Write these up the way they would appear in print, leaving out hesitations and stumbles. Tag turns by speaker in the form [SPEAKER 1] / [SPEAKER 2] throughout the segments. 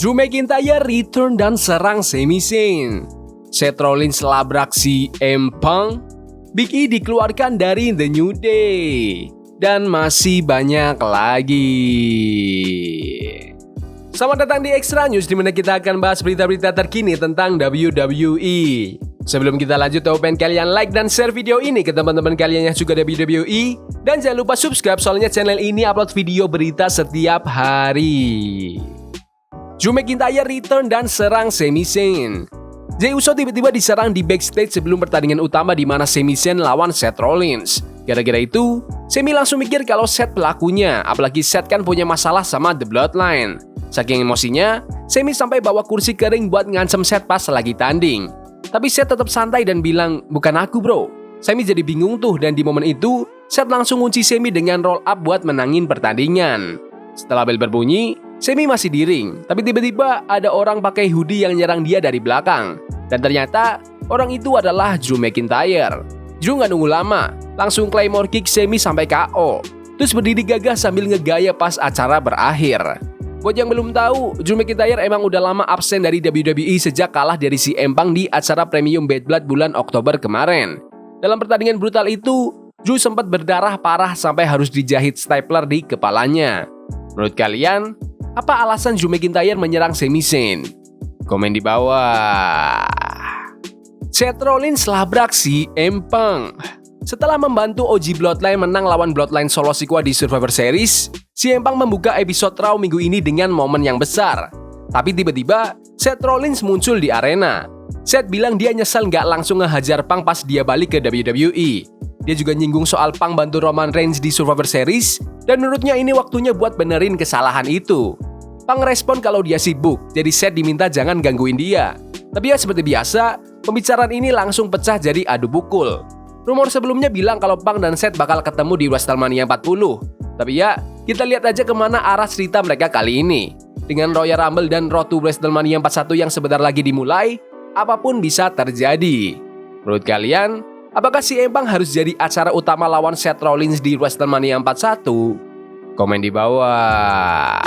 [SPEAKER 1] Drew McIntyre return dan serang Sami Zayn. Seth Rollins labrak CM Punk. Big E dikeluarkan dari The New Day. Dan masih banyak lagi. Selamat datang di Extra News, di mana kita akan bahas berita-berita terkini tentang WWE. Sebelum kita lanjut, aku pengen kalian like dan share video ini ke teman-teman kalian yang suka WWE. Dan jangan lupa subscribe, soalnya channel ini upload video berita setiap hari. Drew McIntyre return dan serang Sami Zayn. Jey Uso tiba-tiba diserang di backstage sebelum pertandingan utama di mana Sami Zayn lawan Seth Rollins. Gara-gara itu, Sami langsung mikir kalau Seth pelakunya, apalagi Seth kan punya masalah sama The Bloodline. Saking emosinya, Sami sampai bawa kursi kering buat ngancem Seth pas lagi tanding. Tapi Seth tetap santai dan bilang, "Bukan aku bro." Sami jadi bingung tuh, dan di momen itu, Seth langsung kunci Sami dengan roll up buat menangin pertandingan. Setelah bel berbunyi, Sami masih di ring, tapi tiba-tiba ada orang pakai hoodie yang nyerang dia dari belakang. Dan ternyata orang itu adalah Drew McIntyre. Drew gak nunggu lama, langsung Claymore kick Sami sampai KO. Terus berdiri gagah sambil ngegaya pas acara berakhir. Buat yang belum tahu, Drew McIntyre emang udah lama absen dari WWE sejak kalah dari CM Punk di acara Premium Bad Blood bulan Oktober kemarin. Dalam pertandingan brutal itu, Drew sempat berdarah parah sampai harus dijahit stapler di kepalanya. Menurut kalian, apa alasan Drew McIntyre menyerang Sami Zayn? Komen di bawah. Seth Rollins labrak CM Punk. Setelah membantu OG Bloodline menang lawan Bloodline Solo Sikoa di Survivor Series, CM Punk membuka episode Raw minggu ini dengan momen yang besar. Tapi tiba-tiba, Seth Rollins muncul di arena. Seth bilang dia nyesel nggak langsung ngehajar Punk pas dia balik ke WWE. Dia juga nyinggung soal Punk bantu Roman Reigns di Survivor Series, dan menurutnya ini waktunya buat benerin kesalahan itu. Punk respon kalau dia sibuk, jadi Seth diminta jangan gangguin dia. Tapi ya seperti biasa, pembicaraan ini langsung pecah jadi adu pukul. Rumor sebelumnya bilang kalau Punk dan Seth bakal ketemu di WrestleMania 40. Tapi ya, kita lihat aja kemana arah cerita mereka kali ini. Dengan Royal Rumble dan Road to WrestleMania 41 yang sebentar lagi dimulai, apapun bisa terjadi. Menurut kalian, apakah CM Punk harus jadi acara utama lawan Seth Rollins di WrestleMania 41? Komen di bawah.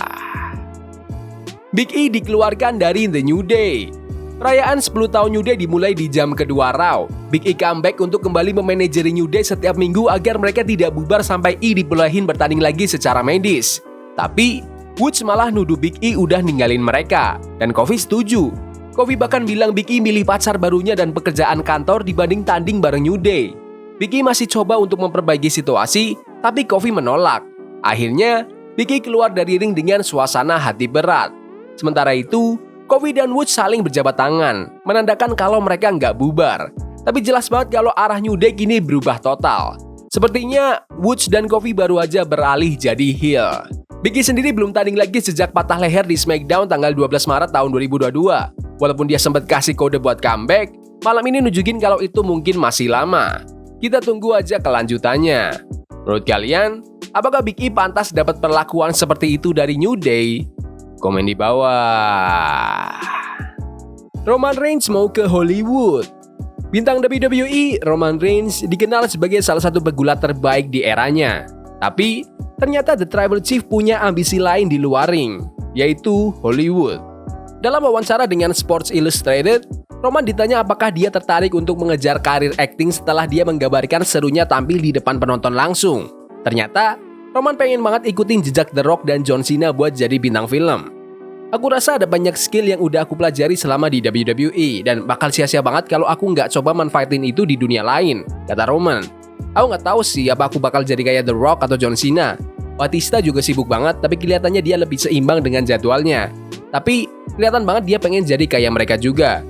[SPEAKER 1] Big E dikeluarkan dari The New Day. Perayaan 10 tahun New Day dimulai di jam kedua Raw. Big E comeback untuk kembali memanajeri New Day setiap minggu agar mereka tidak bubar sampai E dibolehin bertanding lagi secara medis. Tapi, Woods malah nuduh Big E udah ninggalin mereka. Dan Kofi setuju. Kofi bahkan bilang Big E milih pacar barunya dan pekerjaan kantor dibanding tanding bareng New Day. Big E masih coba untuk memperbaiki situasi, tapi Kofi menolak. Akhirnya, Big E keluar dari ring dengan suasana hati berat. Sementara itu, Kofi dan Woods saling berjabat tangan, menandakan kalau mereka nggak bubar. Tapi jelas banget kalau arah New Day kini berubah total. Sepertinya, Woods dan Kofi baru aja beralih jadi heel. Big E sendiri belum tanding lagi sejak patah leher di SmackDown tanggal 12 Maret tahun 2022. Walaupun dia sempat kasih kode buat comeback, malam ini nunjukin kalau itu mungkin masih lama. Kita tunggu aja kelanjutannya. Menurut kalian, apakah Big E pantas dapat perlakuan seperti itu dari New Day? Komen di bawah. Roman Reigns mau ke Hollywood. Bintang WWE, Roman Reigns, dikenal sebagai salah satu pegulat terbaik di eranya. Tapi, ternyata The Tribal Chief punya ambisi lain di luar ring, yaitu Hollywood. Dalam wawancara dengan Sports Illustrated, Roman ditanya apakah dia tertarik untuk mengejar karir akting setelah dia menggambarkan serunya tampil di depan penonton langsung. Ternyata, Roman pengen banget ikutin jejak The Rock dan John Cena buat jadi bintang film. Aku rasa ada banyak skill yang udah aku pelajari selama di WWE dan bakal sia-sia banget kalau aku nggak coba manfaatin itu di dunia lain, kata Roman. Aku nggak tahu sih apa aku bakal jadi kayak The Rock atau John Cena. Batista juga sibuk banget, tapi kelihatannya dia lebih seimbang dengan jadwalnya. Tapi kelihatan banget dia pengen jadi kayak mereka juga.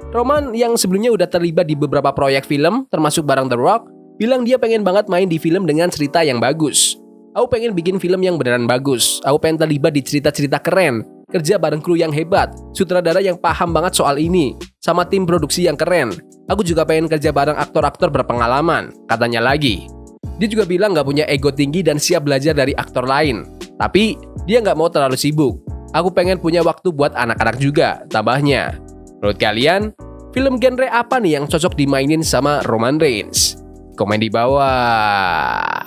[SPEAKER 1] Roman yang sebelumnya udah terlibat di beberapa proyek film, termasuk bareng The Rock, bilang dia pengen banget main di film dengan cerita yang bagus. Aku pengen bikin film yang beneran bagus. Aku pengen terlibat di cerita-cerita keren, kerja bareng kru yang hebat, sutradara yang paham banget soal ini, sama tim produksi yang keren. Aku juga pengen kerja bareng aktor-aktor berpengalaman, katanya lagi. Dia juga bilang gak punya ego tinggi dan siap belajar dari aktor lain. Tapi, dia gak mau terlalu sibuk. Aku pengen punya waktu buat anak-anak juga, tambahnya. Menurut kalian, film genre apa nih yang cocok dimainin sama Roman Reigns? Komen di bawah.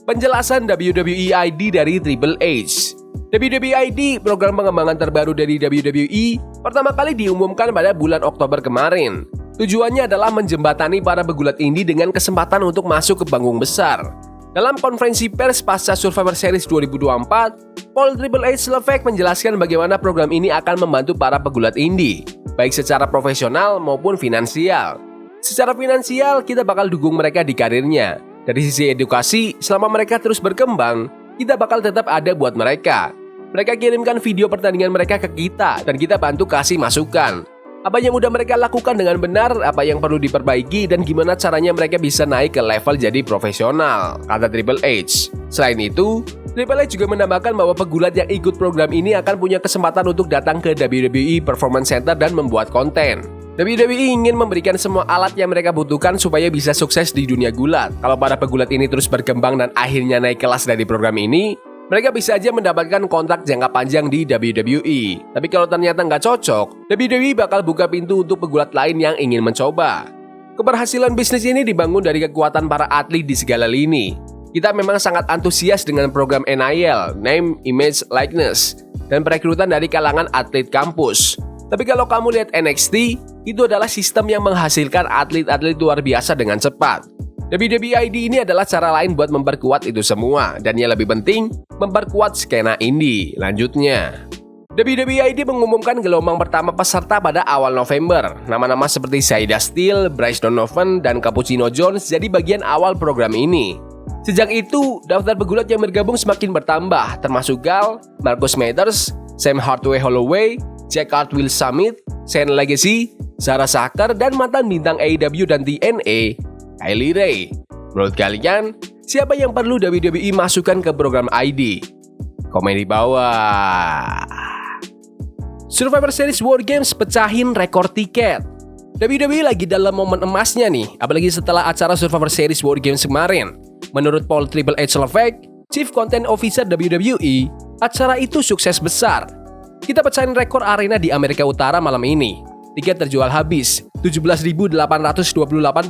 [SPEAKER 1] Penjelasan WWE ID dari Triple H. WWID, program pengembangan terbaru dari WWE, pertama kali diumumkan pada bulan Oktober kemarin. Tujuannya adalah menjembatani para pegulat indie dengan kesempatan untuk masuk ke panggung besar. Dalam konferensi pers pasca Survivor Series 2024, Paul Triple H Levesque menjelaskan bagaimana program ini akan membantu para pegulat indie, baik secara profesional maupun finansial. Secara finansial, kita bakal dukung mereka di karirnya. Dari sisi edukasi, selama mereka terus berkembang, kita bakal tetap ada buat mereka. Mereka kirimkan video pertandingan mereka ke kita, dan kita bantu kasih masukan. Apa yang udah mereka lakukan dengan benar, apa yang perlu diperbaiki, dan gimana caranya mereka bisa naik ke level jadi profesional, kata Triple H. Selain itu, Triple H juga menambahkan bahwa pegulat yang ikut program ini akan punya kesempatan untuk datang ke WWE Performance Center dan membuat konten. WWE ingin memberikan semua alat yang mereka butuhkan supaya bisa sukses di dunia gulat. Kalau para pegulat ini terus berkembang dan akhirnya naik kelas dari program ini, mereka bisa aja mendapatkan kontrak jangka panjang di WWE. Tapi kalau ternyata nggak cocok, WWE bakal buka pintu untuk pegulat lain yang ingin mencoba. Keberhasilan bisnis ini dibangun dari kekuatan para atlet di segala lini. Kita memang sangat antusias dengan program NIL, Name, Image, Likeness, dan perekrutan dari kalangan atlet kampus. Tapi kalau kamu lihat NXT, itu adalah sistem yang menghasilkan atlet-atlet luar biasa dengan cepat. WWID ini adalah cara lain buat memperkuat itu semua, dan yang lebih penting, memperkuat skena indie. Lanjutnya, WWID mengumumkan gelombang pertama peserta pada awal November. Nama-nama seperti Saida Steele, Bryce Donovan, dan Cappuccino Jones jadi bagian awal program ini. Sejak itu, daftar pegulat yang bergabung semakin bertambah, termasuk Gal, Marcus Mathers, Sam Holloway, Jack Cartwheel Summit, Shane Legacy, Sarah Sacker, dan mantan bintang AEW dan TNA, Kylie Ray. Menurut kalian, siapa yang perlu WWE masukkan ke program ID? Komen di bawah. Survivor Series War Games pecahin rekor tiket. WWE lagi dalam momen emasnya nih, apalagi setelah acara Survivor Series War Games kemarin. Menurut Paul Triple H Levesque, Chief Content Officer WWE, acara itu sukses besar. Kita pecahin rekor arena di Amerika Utara malam ini. Tiket terjual habis, 17.828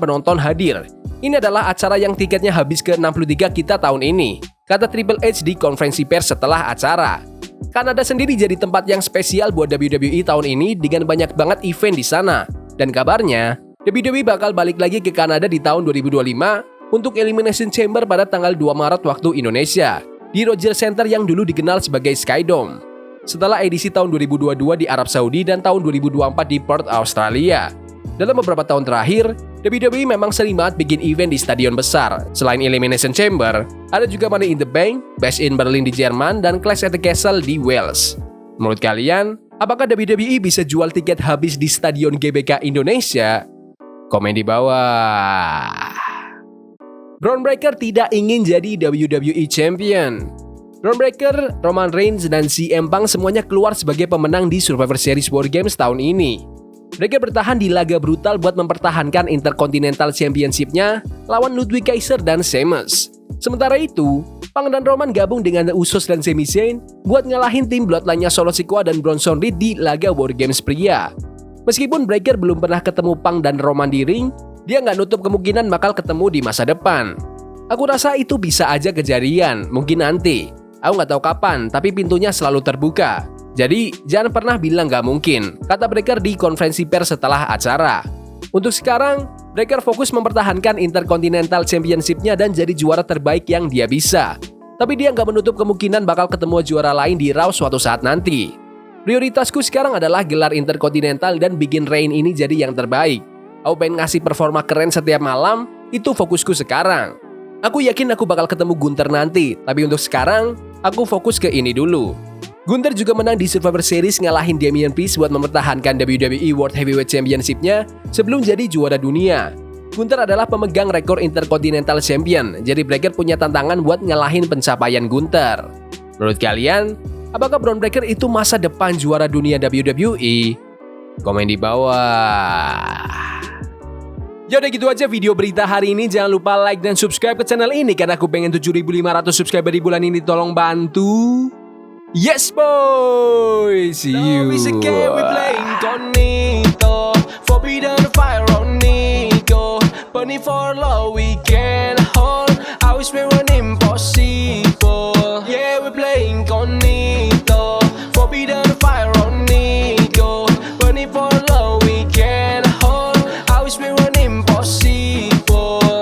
[SPEAKER 1] penonton hadir. Ini adalah acara yang tiketnya habis ke-63 kita tahun ini, kata Triple H di konferensi pers setelah acara. Kanada sendiri jadi tempat yang spesial buat WWE tahun ini dengan banyak banget event di sana. Dan kabarnya, WWE bakal balik lagi ke Kanada di tahun 2025 untuk Elimination Chamber pada tanggal 2 Maret waktu Indonesia, di Rogers Center yang dulu dikenal sebagai Skydome. Setelah edisi tahun 2022 di Arab Saudi dan tahun 2024 di Perth, Australia. Dalam beberapa tahun terakhir, WWE memang sering banget bikin event di stadion besar. Selain Elimination Chamber, ada juga Money in the Bank, Bash in Berlin di Jerman, dan Clash at the Castle di Wales. Menurut kalian, apakah WWE bisa jual tiket habis di Stadion GBK Indonesia? Komen di bawah. Bron Breakker tidak ingin jadi WWE Champion. Bron Breakker, Roman Reigns, dan CM Punk semuanya keluar sebagai pemenang di Survivor Series War Games tahun ini. Breakker bertahan di laga brutal buat mempertahankan Intercontinental Championship-nya lawan Ludwig Kaiser dan Sheamus. Sementara itu, Punk dan Roman gabung dengan The Usos dan Sami Zayn buat ngalahin tim Bloodline-nya Solo Sikoa dan Bronson Reed di laga War Games pria. Meskipun Breakker belum pernah ketemu Punk dan Roman di ring, dia nggak nutup kemungkinan bakal ketemu di masa depan. Aku rasa itu bisa aja kejadian, mungkin nanti. Aku nggak tahu kapan, tapi pintunya selalu terbuka. Jadi, jangan pernah bilang nggak mungkin, kata Breakker di konferensi pers setelah acara. Untuk sekarang, Breakker fokus mempertahankan Intercontinental Championship-nya dan jadi juara terbaik yang dia bisa. Tapi dia nggak menutup kemungkinan bakal ketemu juara lain di Raw suatu saat nanti. Prioritasku sekarang adalah gelar Intercontinental dan bikin Reign ini jadi yang terbaik. Aku pengen ngasih performa keren setiap malam, itu fokusku sekarang. Aku yakin aku bakal ketemu Gunther nanti, tapi untuk sekarang, aku fokus ke ini dulu. Gunther juga menang di Survivor Series ngalahin Damian Priest buat mempertahankan WWE World Heavyweight Championship-nya sebelum jadi juara dunia. Gunther adalah pemegang rekor Intercontinental Champion, jadi Breakker punya tantangan buat ngalahin pencapaian Gunther. Menurut kalian, apakah Bron Breakker itu masa depan juara dunia WWE? Komen di bawah. Ya udah gitu aja video berita hari ini. Jangan lupa like dan subscribe ke channel ini karena aku pengen 7.500 subscriber di bulan ini. Tolong bantu. Yes boy. See you. Forbidden fire on Nico. Bunny for love we can hold. I wish we were